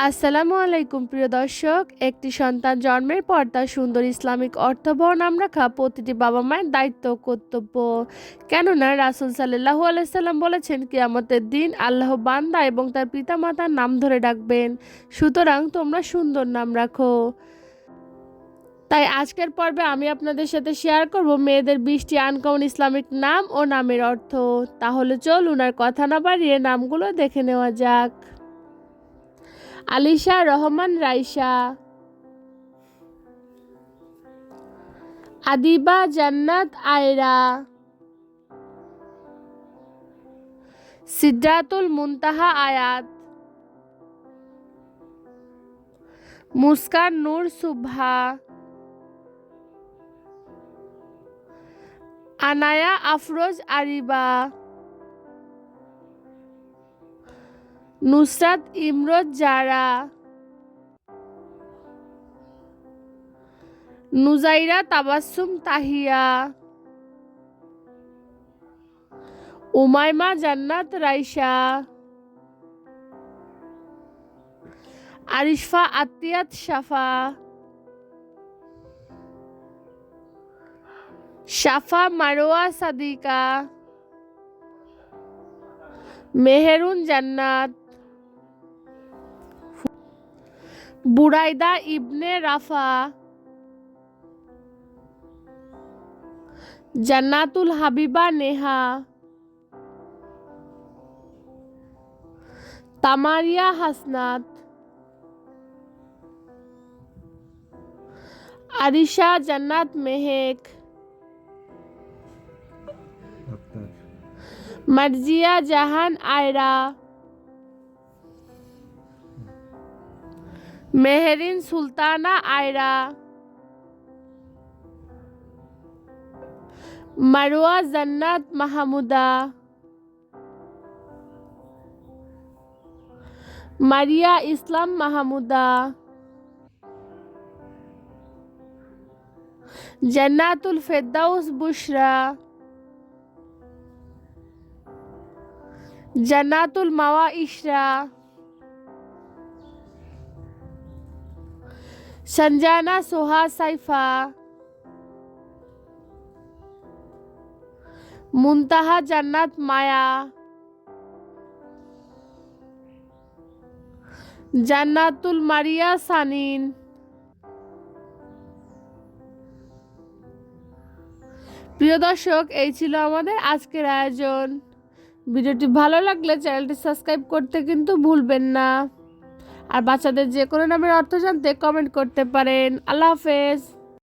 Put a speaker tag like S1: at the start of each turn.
S1: আসসালামু আলাইকুম প্রিয় দর্শক, একটি সন্তান জন্মের পর তার সুন্দর ইসলামিক অর্থবহ নাম রাখা প্রতিটি বাবা মায়ের দায়িত্ব ও কর্তব্য। কেননা রাসূল সাল্লাল্লাহু আলাইহি সাল্লাম বলেছেন, কিয়ামতের দিন আল্লাহ বান্দা এবং তার পিতামাতার নাম ধরে ডাকবেন। সুতরাং তোমরা সুন্দর নাম রাখো। তাই আজকের পর্বে আমি আপনাদের সাথে শেয়ার করব মেয়েদের 20টি আনকমন ইসলামিক নাম ও নামের অর্থ। তাহলে চলুন আর কথা না বাড়িয়ে নামগুলো দেখে নেওয়া যাক। আলিশা রহমান রাইসা, আদিবা জান্নাত আয়রা, সিদ্রাতুল মুনতাহা আয়াত, মুস্কান নূর সুবহা, আনায়া আফরোজ আরিবা, নুসরাত ইমরোজ জারা, নুজাইরা তাবাসসুম তাহিয়া, উমাইমা জান্নাত রাইসা, আরিশফা আতিয়াত শাফা, শাফা মারোয়া সাদিকা, মেহেরুন জান্নাত, বুরাইদা ইবনে রাফা, জান্নাতুল হাবিবা নেহা, তামারিয়া হাসনাত, আরিশা জান্নাত মেহেক, মার্জিয়া জাহান আয়রা, মেহেরিন সুলতানা আয়রা, মারওয়া জান্নাত মাহমুদা, মারিয়া ইসলাম মাহমুদা, জান্নাতুল ফেরদাউস বুশরা, জান্নাতুল মাওয়া ইশরা, সঞ্জানা সোহা সাইফা, মুনতাহা জান্নাত মায়া, জান্নাতুল মারিয়া সানিন। প্রিয় দর্শক, এই ছিল আমাদের আজকের আয়োজন। ভিডিওটি ভালো লাগলে চ্যানেলটি সাবস্ক্রাইব করতে কিন্তু ভুলবেন না। আর বাচ্চাদের যে কোনো নামের অর্থ জানতে কমেন্ট করতে পারেন। আল্লাহ হাফেজ।